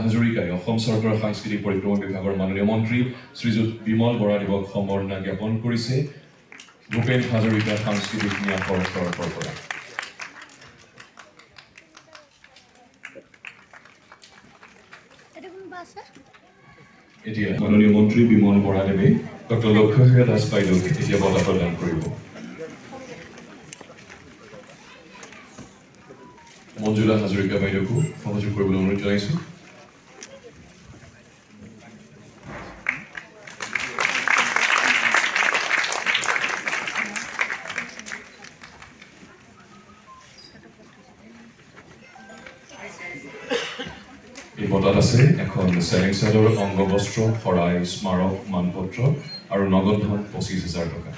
হাজৰিকাই অসম চৰকাৰৰ সাংস্কৃতিক পৰিক্ৰমা বিভাগৰ মাননীয় মন্ত্ৰী শ্ৰীযুত বিমল বৰাদেৱক সম্বৰ্ধনা জ্ঞাপন কৰিছে ভূপেন হাজৰিকা সাংস্কৃতিক ন্যাসৰ তৰফৰ পৰা। এতিয়া মাননীয় মন্ত্ৰী বিমল বৰাদেৱে ডক্টৰ লক্ষ্যশ্ৰী দাস বাইদেউক এতিয়া বঁটা প্ৰদান কৰিব। মঞ্জুলা হাজৰিকা বাইদেউকো সহযোগ কৰিবলৈ অনুৰোধ জনাইছোঁ। এই বঁটাত আছে এখন চেলেং চাদৰ, অংগবস্ত্ৰ, শৰাই, স্মাৰক, মানপত্ৰ আৰু নগদ ধন 25,000 টকা।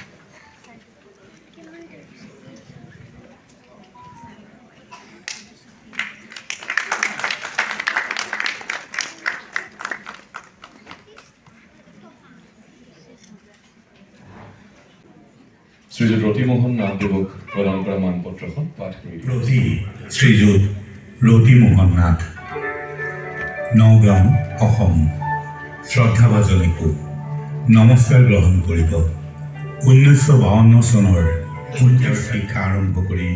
শ্ৰীযুত ৰতিমোহন নাথদেৱক প্ৰদান কৰা মানপত্ৰখন পাঠ কৰি শ্ৰীযুত ৰতিমোহন নাথ, নগাঁও, অসম। শ্ৰদ্ধাভাজনীকো নমস্কাৰ গ্ৰহণ কৰিব। 1952 চনৰ উচ্চ শিক্ষা আৰম্ভ কৰি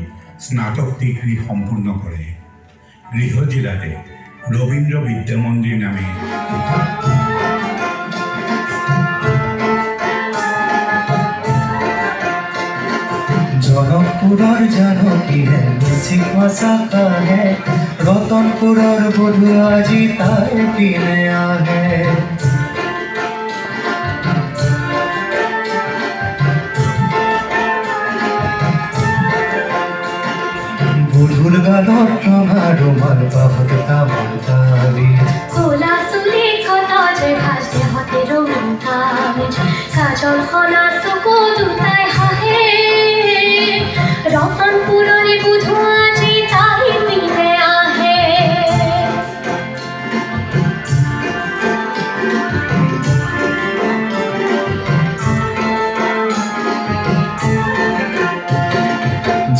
স্নাতক ডিগ্ৰী সম্পূৰ্ণ কৰে। গৃহ জিলাতে ৰবীন্দ্ৰ বিদ্যা মন্দিৰ নামে জনকপুৰৰ জানকীয়ে লুচি খোৱা কাহে, ৰতনপুৰৰ বধু আজি তাৰ পিনে আহে। বধুৰ গালত ৰঙা ৰুমাল, বাহুত তামোল তাবিজ, কোলা চুলি কটাজে ভাজে হাতে ৰঙীন তাবিজ, কাজল সনা চকু দুটাই হাঁহে, ৰতনপুৰৰে বধু আজি তাই পিনে আহে।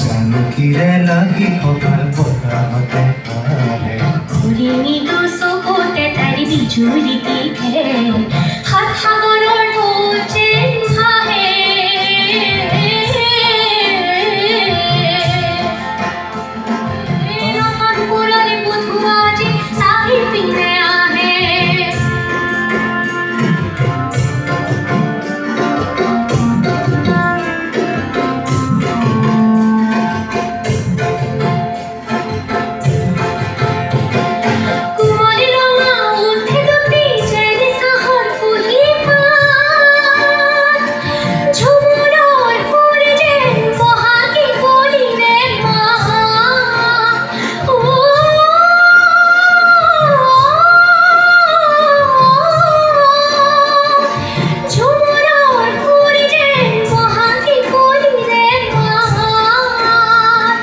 জানকীৰে লাগি কপাল বতাহতে আহে, ঘূৰিণী দুচকুতে তাইৰ বিজুলী দিঠে, সাত সাগৰৰ ঢৌ যেন ভাহে। ৰতনপুৰৰে বধু আজি তাই পিনে আহে। কুঁৱলী ৰঙা উঠে দুটি যেন চাহৰ কুঁহি পাত, ঝুমুৰৰ সুৰ যেন বহাগী কুলিৰে মাত। ঝুমুৰৰ সুৰ যেন বহাগী কুলিৰে মাত,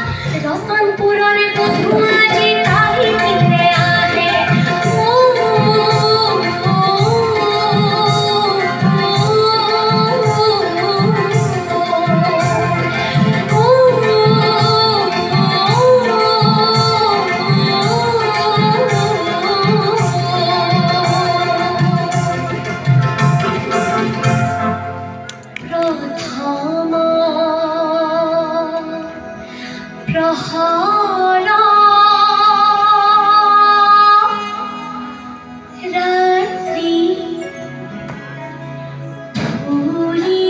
ৰতনপুৰৰে বধু আজি তাই পিনে আহে। প্ৰথম প্ৰহৰ ৰাত্ৰি ফুলি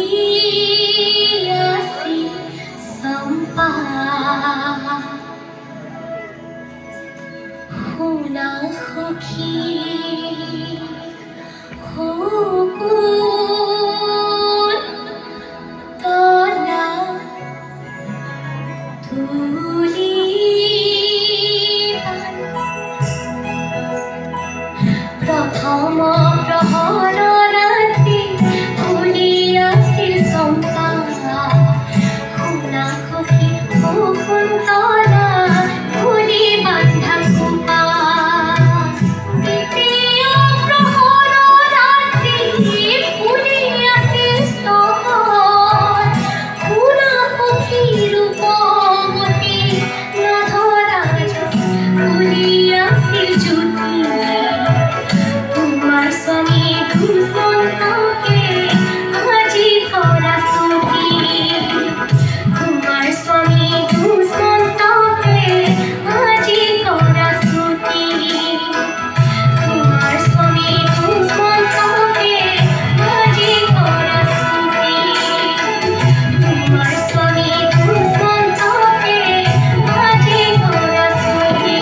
আছিল চম্পা, শুনা সখী সকুল তলা তুলি প্ৰথম প্ৰহৰ ৰাতি ফুলি আছিল চম্পা, শুনা সখী সকুল তলা তুলি বান্ধা খোপা। দ্বিতীয় প্ৰহৰ ৰাতি ফুলি আছিল স্তম্ভৰ, শুনা সখী ৰূপৱতী নধৰা তুলি আছিল জ্যোতি। দুষ্মন্তকে আজি কৰা স্তুতি তোমাৰ স্বামী দুষ্মন্তকে আজি কৰা স্তুতি তোমাৰ স্বামী দুষ্মন্তকে আজি কৰা স্তুতি তোমাৰ স্বামী দুষ্মন্তকে আজি কৰা স্তুতি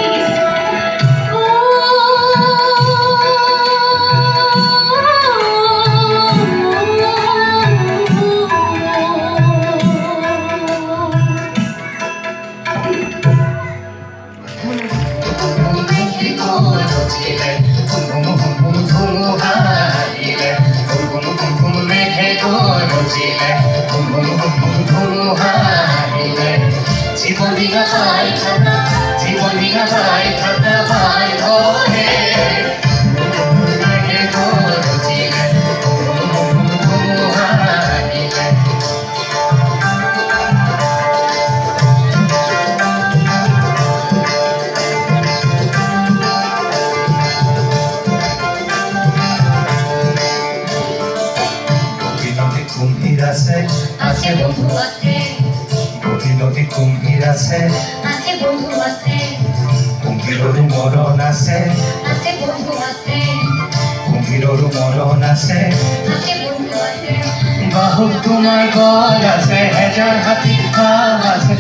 আছে বন্ধু আছে গভীৰতে কুম্ভীৰ আছে আছে বন্ধু আছে কুম্ভীৰৰো মৰণ আছে আছে বন্ধু আছে কুম্ভীৰৰো মৰণ আছে আছে বন্ধু আছে বাহুত তোমাৰ গল আছে হেজাৰ হাতী খাল আছে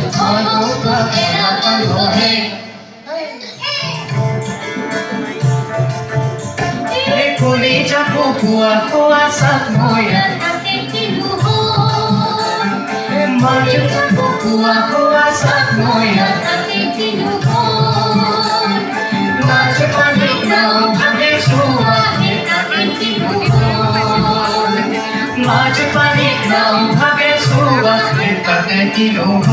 কলিজা কুকুৱা খোৱা চাপ ময়া মাজুটা কুকুৱা খোৱা চাপ ময়া মাছ পানী নাও ভাগে চোৱা মাছ পানী নাও ভাগে চোৱা তাতে কি নহ'ল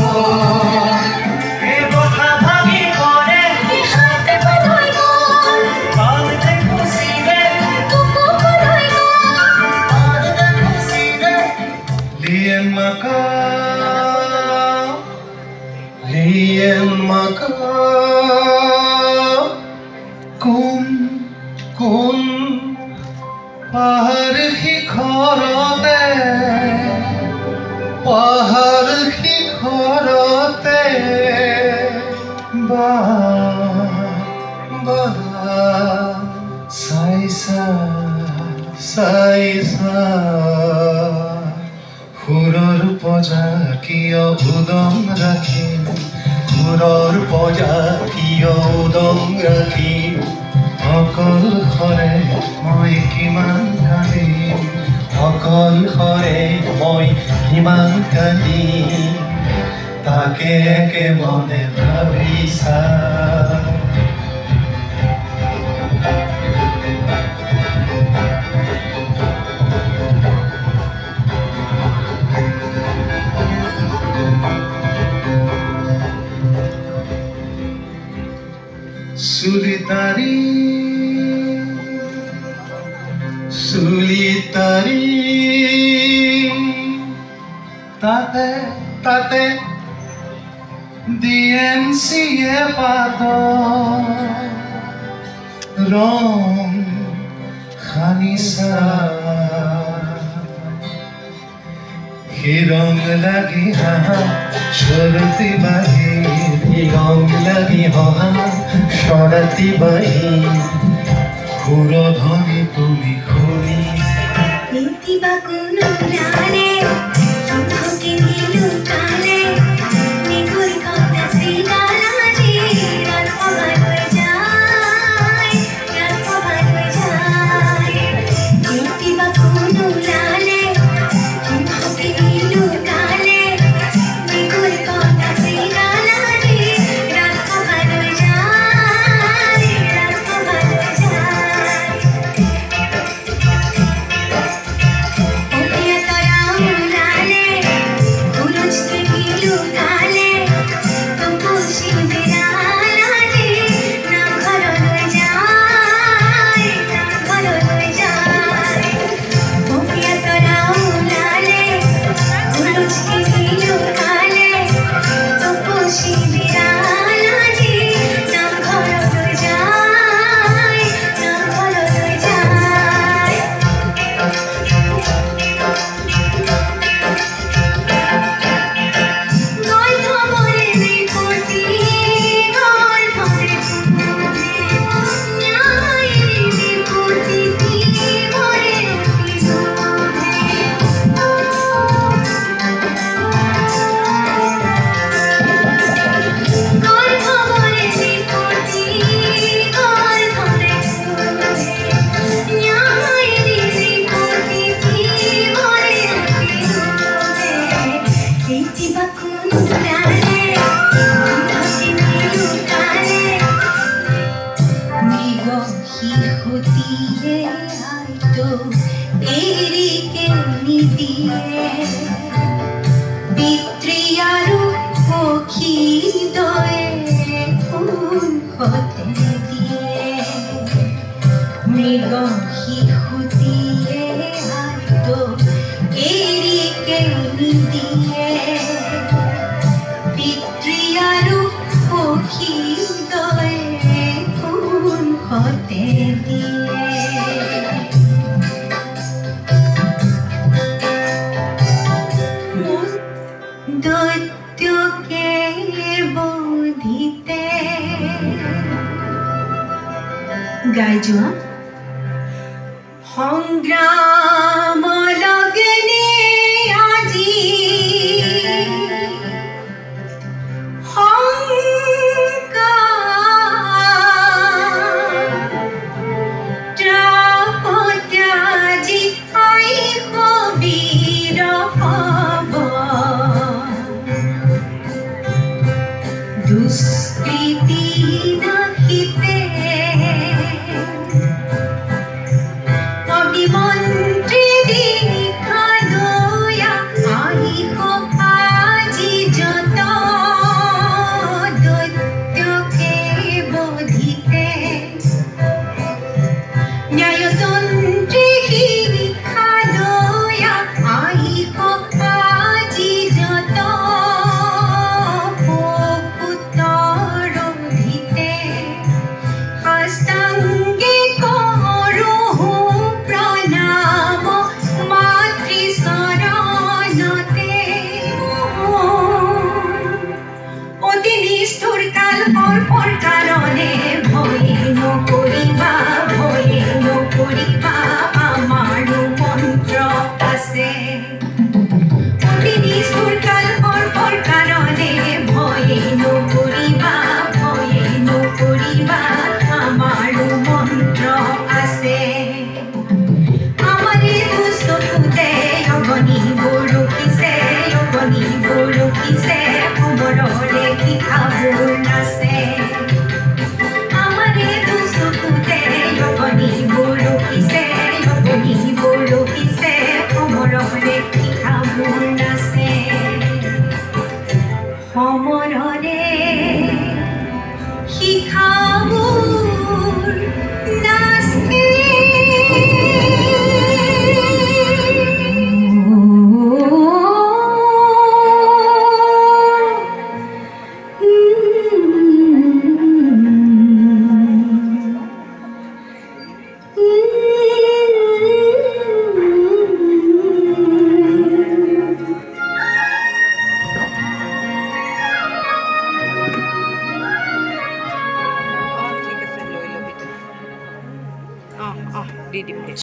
এই কথা ভাবি পৰে হাতে পাই গ'ল পালতে খুচিলে কুকু পাই গ'ল পালতে খুচিলে লিয়েমাকা কোন পাহাৰ শিখৰতে বা চাইছা সুৰৰ পজা কিয় উদং ৰাখিম সুৰৰ পজা কিয় উদং ৰাখিম অকলশৰে মই কিমান কান্দিম অকলশৰে মই কিমান কান্দিম তাকে একে মনে ভাবিছা Sulitari tate diensie pado rong khanisa hirong lagi haha shorati bahi hirong lagi haha shorati bahi সুৰধনী তুমি শুনিছা নীতিবা কোনো জানে চোখকে লুকালে নিগুল কথা শ্রীগালাজি রাজসভা হয়ে যায় নীতিবা কোনো জানে চোখকে লুকালে নিগুল কথা শ্রীগালাজি রাজসভা হয়ে যায় Stay হতিয়ে আইতো এরিকে নিদিয়ে পিতৃ আৰু সখী দয়ে ফুল হতে দিয়ে মৃগ শিশুটিয়ে আইতো এৰিকে নিদিয়ে পিতৃ আৰু সখী দয়ে ফুল হতে দিয়ে দৈত্যকে বোধিতে গাই যোৱা সংগ্ৰাম লগনে আজি ত্ৰাপত্যাজি আই কবিৰ হব দুষ্কৃতি নাহিতে অভিমন্ত্ৰী দীক্ষা দয়া আহিব আজি যত দৈত্যকে বোধিতে ন্যায়তন্ত্ৰী দীক্ষা দয়া আহিব আজি যত পুত্ৰৰোধিতে হস্তাংগে কৰোঁ প্ৰণাম মাতৃ চৰণতে অতি নিষ্ঠুৰ কাল সৰ্পৰ কাৰণে ভয় নকৰিবা আমাৰো মন্ত্ৰ আছে অতি নিষ্ঠুৰ কাল সৰ্পৰ কাৰণে ভয় নকৰিবা আমাৰো মন্ত্ৰ আছে আমাৰে দুচকুতে অগনি বৰষিছে সমৰৰে শিখাবোৰ নাচে আমাৰে দুচকুতে অগনি বৰষিছে সমৰৰে শিখাবোৰ নাচে সমৰৰে শিখাবোৰ নাচে দি দিম দে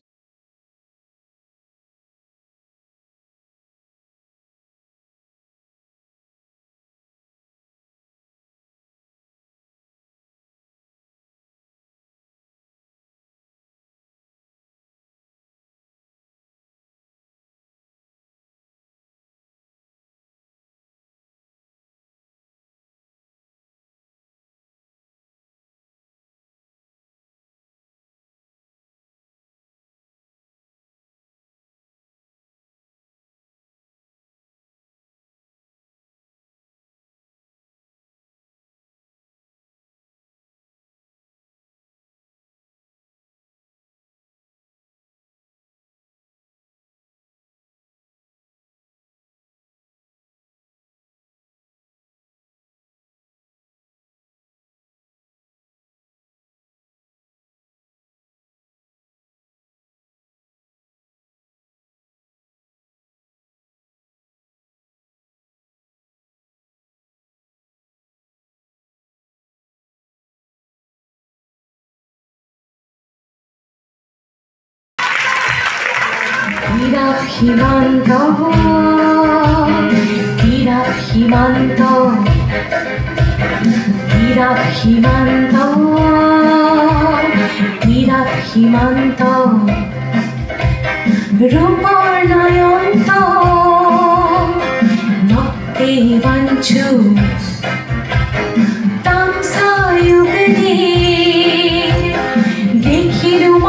সীমান্ত সীমান্ত সীমান্ত সীমান্ত ৰূপৰ নয়ন্ত নক্তে বাঞ্ছু তামসায়ুগনি দেখিলো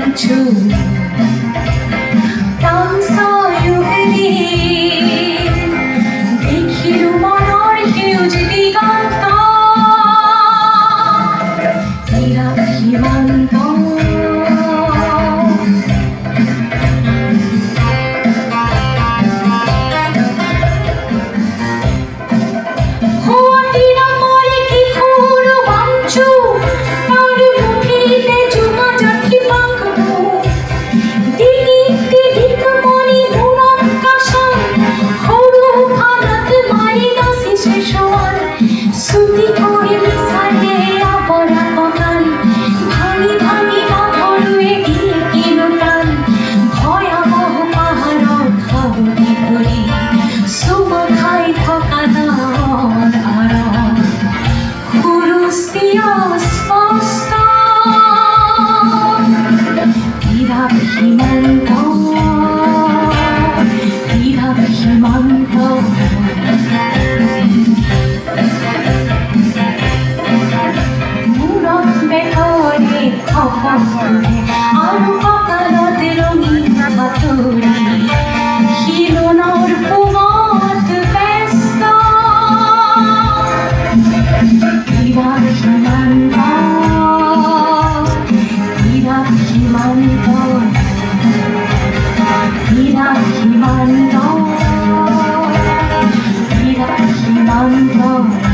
মঞ্চু তাংসায়ুগলি দেখিলো মনৰ সেউজ দিগন্ত নীৰৱ সীমান্ত আৰু কঁকালত ৰঙীন বাতৰি শিৰণৰ পোহৰত ব্যস্ত নীৰৱ সীমান্ত নীৰৱ সীমান্ত নীৰৱ সীমান্ত নীৰৱ সীমান্ত